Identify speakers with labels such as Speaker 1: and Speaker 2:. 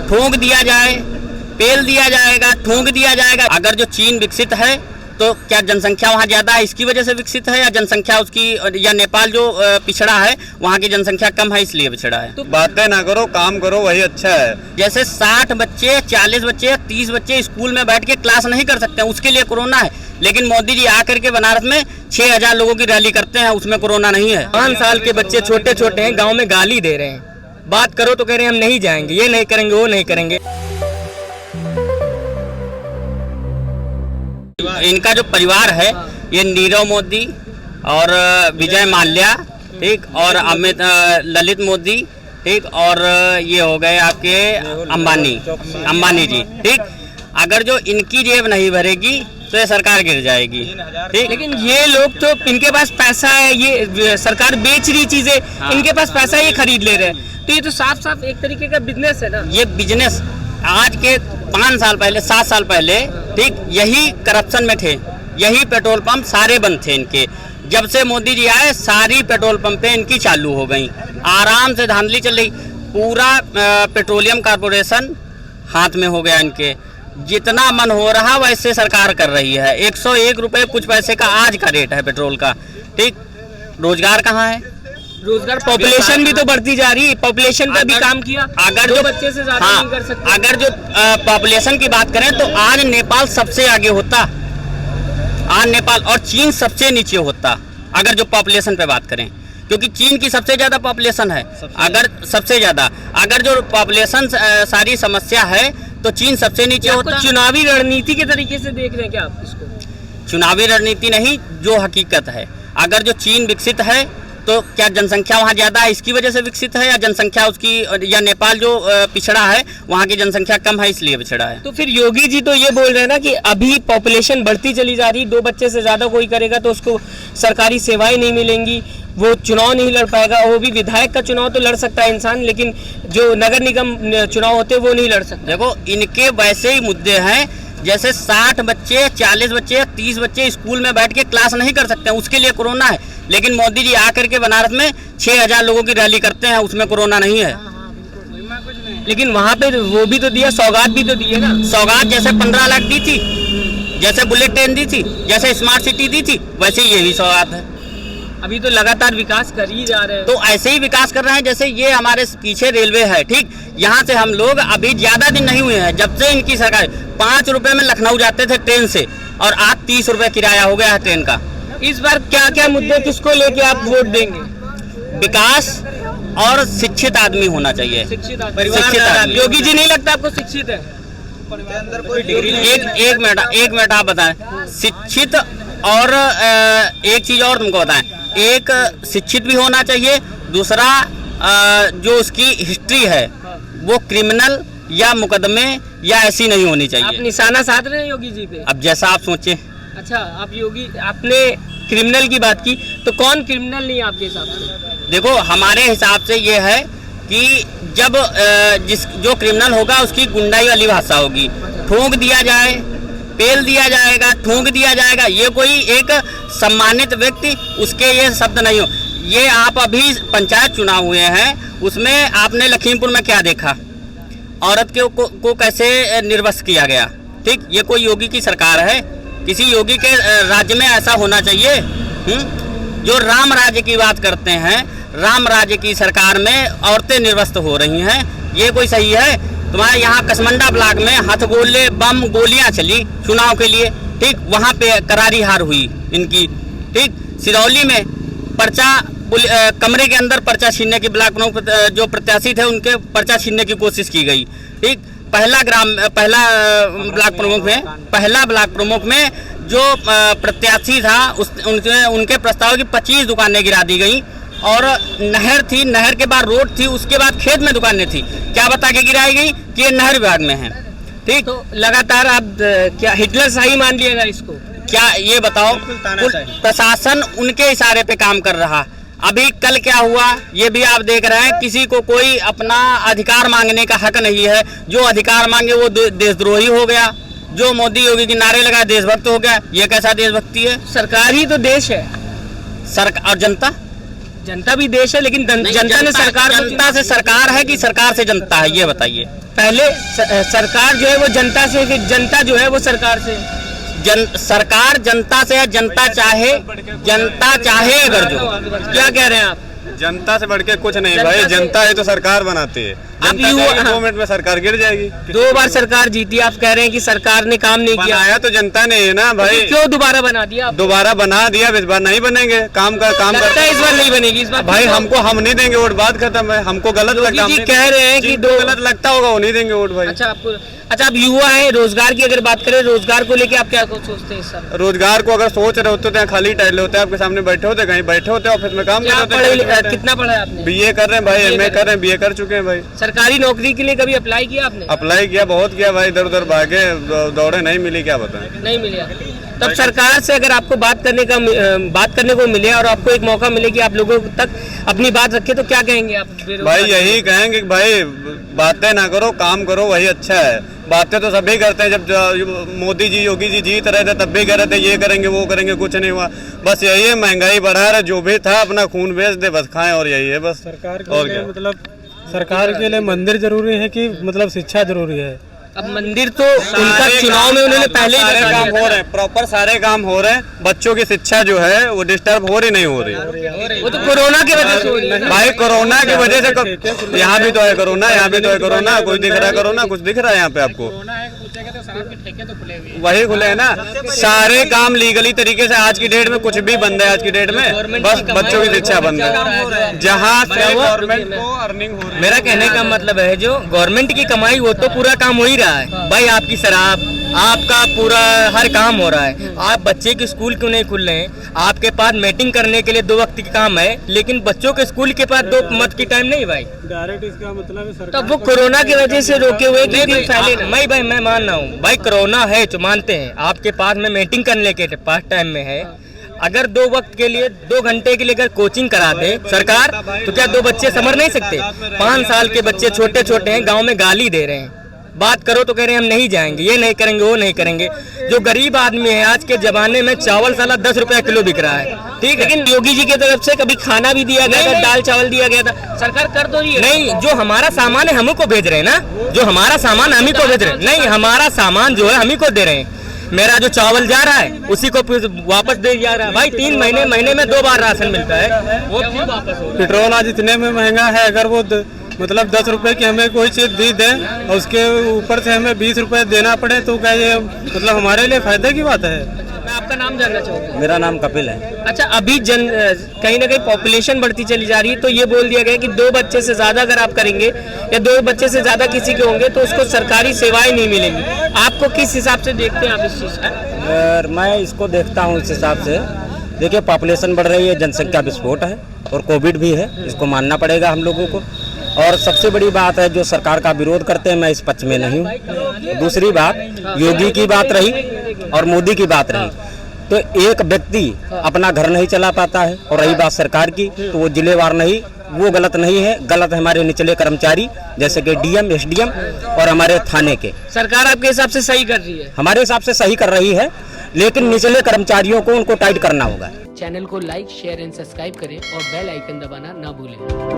Speaker 1: ठोक दिया जाए, पेल दिया जाएगा, ठोक दिया जाएगा। अगर जो चीन विकसित है तो क्या जनसंख्या वहाँ ज़्यादा है इसकी वजह से विकसित है, या जनसंख्या उसकी, या नेपाल जो पिछड़ा है वहाँ की जनसंख्या कम है इसलिए पिछड़ा है?
Speaker 2: तो बातें ना करो, काम करो, वही अच्छा है।
Speaker 1: जैसे 60 बच्चे, 40 बच्चे, 30 बच्चे स्कूल में बैठ के क्लास नहीं कर सकते हैं, उसके लिए कोरोना है। लेकिन मोदी जी आकर के बनारस में 6000 लोगों की रैली करते हैं, उसमें कोरोना नहीं है।
Speaker 3: 5 साल के बच्चे छोटे छोटे हैं, गाँव में गाली दे रहे हैं, बात करो तो कह रहे हैं हम नहीं जाएंगे, ये नहीं करेंगे, वो नहीं करेंगे।
Speaker 1: इनका जो परिवार है ये नीरव मोदी और विजय माल्या, ठीक, और अमित ललित मोदी, ठीक, और ये हो गए आपके अंबानी जी, ठीक। अगर जो इनकी जेब नहीं भरेगी तो ये सरकार गिर जाएगी, ठीक।
Speaker 3: लेकिन ये लोग तो, इनके पास पैसा है, ये सरकार बेच रही चीजें, इनके पास पैसा, ये खरीद ले रहे हैं, तो ये तो साफ साफ एक तरीके का बिजनेस है ना।
Speaker 1: ये बिजनेस आज के 5 साल पहले, 7 साल पहले, ठीक, यही करप्शन में थे, यही पेट्रोल पंप सारे बंद थे इनके। जब से मोदी जी आए सारी पेट्रोल पंपें इनकी चालू हो गई, आराम से धांधली चल रही। पूरा पेट्रोलियम कॉर्पोरेशन हाथ में हो गया इनके, जितना मन हो रहा वैसे सरकार कर रही है। 101 रुपये कुछ पैसे का आज का रेट है पेट्रोल का, ठीक। रोजगार कहाँ है?
Speaker 3: रोजगार, पॉपुलेशन भी तो बढ़ती जा रही है, पॉपुलेशन पे भी काम किया।
Speaker 1: अगर
Speaker 3: जो
Speaker 1: जो
Speaker 3: बच्चे से ज्यादा नहीं कर सकते।
Speaker 1: अगर जो पॉपुलेशन की बात करें तो आज नेपाल सबसे आगे होता, आज नेपाल और चीन सबसे नीचे होता, अगर जो पॉपुलेशन पे बात करें, क्योंकि चीन की सबसे ज्यादा पॉपुलेशन है। अगर सबसे ज्यादा, अगर जो पॉपुलेशन सारी समस्या है तो चीन सबसे नीचे होता।
Speaker 3: चुनावी रणनीति के तरीके से देख रहे हैं क्या आप इसको?
Speaker 1: चुनावी रणनीति नहीं, जो हकीकत है। अगर जो चीन विकसित है तो क्या जनसंख्या वहाँ ज़्यादा है इसकी वजह से विकसित है, या जनसंख्या उसकी, या नेपाल जो पिछड़ा है वहाँ की जनसंख्या कम है इसलिए पिछड़ा है?
Speaker 3: तो फिर योगी जी तो ये बोल रहे हैं ना कि अभी पॉपुलेशन बढ़ती चली जा रही, 2 बच्चे से ज़्यादा कोई करेगा तो उसको सरकारी सेवाएं नहीं मिलेंगी, वो चुनाव नहीं लड़ पाएगा। वो भी विधायक का चुनाव तो लड़ सकता है इंसान, लेकिन जो नगर निगम चुनाव होते हैं वो नहीं लड़ सकता।
Speaker 1: देखो, इनके वैसे ही मुद्दे हैं, जैसे 60 बच्चे, 40 बच्चे, 30 बच्चे स्कूल में बैठ के क्लास नहीं कर सकते हैं, उसके लिए कोरोना है। लेकिन मोदी जी आकर के बनारस में 6000 लोगों की रैली करते हैं, उसमें कोरोना नहीं है।
Speaker 3: लेकिन वहाँ पे वो भी तो दिया, सौगात भी तो दी है ना।
Speaker 1: सौगात जैसे 15 लाख दी थी, जैसे बुलेट ट्रेन दी थी, जैसे स्मार्ट सिटी दी थी, वैसे ये भी सौगात है।
Speaker 3: अभी तो लगातार विकास कर ही जा रहे हैं।
Speaker 1: तो ऐसे ही विकास कर रहे हैं, जैसे ये हमारे पीछे रेलवे है, ठीक, यहाँ से हम लोग अभी ज्यादा दिन नहीं हुए हैं जब से इनकी सरकार, 5 रुपए में लखनऊ जाते थे ट्रेन से, और आज 30 रुपए किराया हो गया है ट्रेन का।
Speaker 3: इस बार क्या क्या मुद्दे, किसको लेके आप वोट देंगे?
Speaker 1: विकास और शिक्षित आदमी होना चाहिए।
Speaker 3: शिक्षित आदमी। योगी जी नहीं लगता आपको शिक्षित है?
Speaker 1: एक मिनट आप बताएं, शिक्षित और एक चीज और तुमको बताएं, एक शिक्षित भी होना चाहिए, दूसरा जो उसकी हिस्ट्री है वो क्रिमिनल या मुकदमे या ऐसी नहीं होनी चाहिए।
Speaker 3: आप निशाना साध रहे हैं योगी जी पे?
Speaker 1: अब जैसा आप सोचे।
Speaker 3: अच्छा, आप योगी, आपने क्रिमिनल की बात की, तो कौन क्रिमिनल नहीं आपके हिसाब से?
Speaker 1: देखो, हमारे हिसाब से ये है कि जब जो क्रिमिनल होगा उसकी गुंडाई वाली भाषा होगी, ठोक दिया जाए, पेल दिया जाएगा, ठोक दिया जाएगा, ये कोई एक सम्मानित व्यक्ति, उसके ये शब्द नहीं हो। ये आप अभी पंचायत चुनाव हुए हैं, उसमें आपने लखीमपुर में क्या देखा, औरत को कैसे निर्वस्त्र किया गया, ठीक। ये कोई योगी की सरकार है? किसी योगी के राज्य में ऐसा होना चाहिए? जो राम राज्य की बात करते हैं, राम राज्य की सरकार में औरतें निर्वस्त्र हो रही हैं, ये कोई सही है? तुम्हारे यहाँ कसमंडा ब्लॉक में हथगोले, बम, गोलियां चली चुनाव के लिए, ठीक, वहाँ पे करारी हार हुई इनकी, ठीक। सिरौली में पर्चा, कमरे के अंदर पर्चा छीनने की, ब्लॉक प्रमुख जो प्रत्याशी थे उनके पर्चा छीनने की कोशिश की गई, ठीक। पहला ब्लॉक प्रमुख में जो प्रत्याशी था उनके प्रस्ताव की 25 दुकानें गिरा दी गई, और नहर थी, नहर के बाद रोड थी, उसके बाद खेत में दुकानें थी, क्या बता के गिराई गई कि ये नहर विभाग में है, ठीक।
Speaker 3: तो लगातार आप क्या हिटलर शाही मान लिएगा इसको?
Speaker 1: क्या ये बताओ, प्रशासन उनके इशारे पे काम कर रहा। अभी कल क्या हुआ ये भी आप देख रहे हैं, किसी को कोई अपना अधिकार मांगने का हक नहीं है, जो अधिकार मांगे वो देशद्रोही हो गया, जो मोदी योगी के नारे लगाए देशभक्त हो गया। ये कैसा देशभक्ति है?
Speaker 3: सरकार ही तो देश है।
Speaker 1: सरकार और जनता,
Speaker 3: जनता भी देश है, लेकिन जनता ने सरकार को
Speaker 1: जनता से सरकार है कि सरकार से जनता है, ये बताइए।
Speaker 3: पहले सरकार जो है वो जनता से, फिर जनता जो है वो सरकार से।
Speaker 1: सरकार जनता से है, जनता चाहे अगर जो।
Speaker 3: क्या कह रहे हैं आप?
Speaker 2: जनता से बढ़ के कुछ नहीं भाई, जनता है तो सरकार बनाती है। जनता जाएगी 2 मिनट में सरकार गिर जाएगी।
Speaker 3: 2 बार सरकार जीती, आप कह रहे हैं कि सरकार ने काम नहीं किया।
Speaker 2: बनाया तो जनता ने है ना भाई।
Speaker 3: तो क्यों दोबारा बना दिया?
Speaker 2: दोबारा बना दिया, इस बार नहीं बनेंगे। काम
Speaker 3: लगता है इस बार नहीं बनेगी। इस बार
Speaker 2: भाई हम नहीं देंगे वोट, बात खत्म है। हमको गलत लगता
Speaker 3: है, कह रहे हैं कि
Speaker 2: गलत लगता होगा वो नहीं देंगे वोट भाई।
Speaker 3: अच्छा, आप युवा हैं, रोजगार की अगर बात करें, रोजगार को लेके आप क्या सोचते हैं इस समय?
Speaker 2: रोजगार को अगर सोच रहे होते तो खाली टहले होते, आपके सामने बैठे होते, कहीं बैठे होते, ऑफिस में काम कर रहे होते।
Speaker 3: कितना पढ़ा है आपने?
Speaker 2: बीए कर रहे हैं भाई, एमए कर रहे हैं, बीए कर चुके हैं भाई।
Speaker 3: सरकारी नौकरी के लिए कभी अप्लाई किया आपने?
Speaker 2: अप्लाई किया, बहुत किया भाई, इधर उधर भागे दौड़े, नहीं मिली, क्या बताएं।
Speaker 3: नहीं मिला। तब सरकार से अगर आपको बात करने को मिले और आपको एक मौका मिले कि आप लोगों तक अपनी बात रखे, तो क्या कहेंगे आप?
Speaker 2: भाई यही कहेंगे कि भाई बातें ना करो, काम करो, वही अच्छा है। बातें तो सभी करते हैं, जब मोदी जी योगी जी जीत रहे थे तब भी कह रहे थे ये करेंगे वो करेंगे, कुछ नहीं हुआ। बस यही है, महंगाई बढ़ा रहे, जो भी था अपना खून बेच दे बस खाएं, और यही है बस।
Speaker 4: सरकार के लिए मतलब सरकार के लिए मंदिर जरूरी है कि मतलब शिक्षा जरूरी है?
Speaker 3: अब मंदिर तो उनका चुनाव में उन्होंने पहले ही
Speaker 2: सारे काम हो रहे हैं, प्रॉपर सारे काम हो रहे हैं। बच्चों की शिक्षा जो है वो डिस्टर्ब हो रही नहीं हो रही?
Speaker 3: वो तो कोरोना की वजह से हो रही है
Speaker 2: भाई, कोरोना की वजह से। यहाँ भी तो है कोरोना, यहाँ भी तो है कोरोना, कुछ दिख रहा है कोरोना, कुछ दिख रहा है यहाँ पे आपको? वही खुले है ना, सारे काम लीगली तरीके से। आज की डेट में कुछ भी बंद है, आज की डेट में बस बच्चों की शिक्षा बंद है, जहाँ से गवर्नमेंट को अर्निंग हो रही है।
Speaker 1: मेरा कहने का मतलब है, जो गवर्नमेंट की कमाई वो तो पूरा काम हो ही रहा है भाई। आपकी शराब, आपका पूरा हर काम हो रहा है। आप बच्चे के स्कूल क्यों नहीं खुल रहे हैं? आपके पास मीटिंग करने के लिए 2 वक्त की काम है, लेकिन बच्चों के स्कूल के पास 2 मत की टाइम नहीं भाई।
Speaker 4: डायरेक्ट इसका मतलब है
Speaker 3: तब वो कोरोना की वजह से रोके हुए भाई मैं मान रहा हूँ भाई, कोरोना है तो मानते हैं। आपके पास में मीटिंग करने के पास टाइम में है, अगर 2 वक्त के लिए 2 घंटे के लिए अगर कोचिंग करा दे सरकार, तो क्या 2 बच्चे समझ नहीं सकते? 5 साल के बच्चे छोटे छोटे हैं, गाँव में गाली दे रहे हैं, बात करो तो कह रहे हैं हम नहीं जाएंगे, ये नहीं करेंगे, वो नहीं करेंगे। जो गरीब आदमी है, आज के जमाने में चावल साला 10 रुपया किलो बिक रहा है, ठीक है। लेकिन योगी जी की तरफ से कभी खाना भी दिया गया था, दाल चावल दिया गया था, सरकार कर तो रही है। नहीं, जो हमारा सामान है हम ही को भेज रहे हैं ना, जो हमारा सामान हम ही को भेज रहे हैं। नहीं, हमारा सामान जो है हम ही को दे रहे हैं। मेरा जो चावल जा रहा है उसी को वापस दे जा रहा है भाई। 3 महीने में 2 बार राशन मिलता है, वो फिर वापस हो।
Speaker 4: पेट्रोल आज इतने में महंगा है, अगर वो मतलब 10 रुपए की हमें कोई चीज दी दे और उसके ऊपर से हमें 20 रुपए देना पड़े, तो क्या ये मतलब हमारे लिए फायदे की बात है?
Speaker 3: मैं आपका नाम जानना चाहूँगा।
Speaker 2: मेरा नाम कपिल है।
Speaker 3: अच्छा, अभी कहीं ना कहीं पॉपुलेशन बढ़ती चली जा रही है, तो ये बोल दिया गया कि 2 बच्चे से ज्यादा अगर आप करेंगे या 2 बच्चे से ज्यादा किसी के होंगे तो उसको सरकारी सेवाएं नहीं मिलेंगी। आपको किस हिसाब से देखते हैं आप इस चीज का?
Speaker 5: मैं इसको देखता हूँ इस हिसाब से, देखिए पॉपुलेशन बढ़ रही है, जनसंख्या विस्फोट है और कोविड भी है, इसको मानना पड़ेगा हम लोगों को। और सबसे बड़ी बात है, जो सरकार का विरोध करते हैं, मैं इस पक्ष में नहीं हूँ। दूसरी बात, योगी की बात रही और मोदी की बात रही, तो एक व्यक्ति अपना घर नहीं चला पाता है, और रही बात सरकार की, तो वो जिलेवार नहीं, वो गलत नहीं है। गलत है हमारे निचले कर्मचारी, जैसे कि डीएम, एसडीएम और हमारे थाने के।
Speaker 3: सरकार आपके हिसाब से सही कर रही है?
Speaker 5: हमारे हिसाब से सही कर रही है, लेकिन निचले कर्मचारियों को उनको टाइट करना होगा।
Speaker 6: चैनल को लाइक, शेयर एंड सब्सक्राइब करें और बेल आइकन दबाना ना भूलें।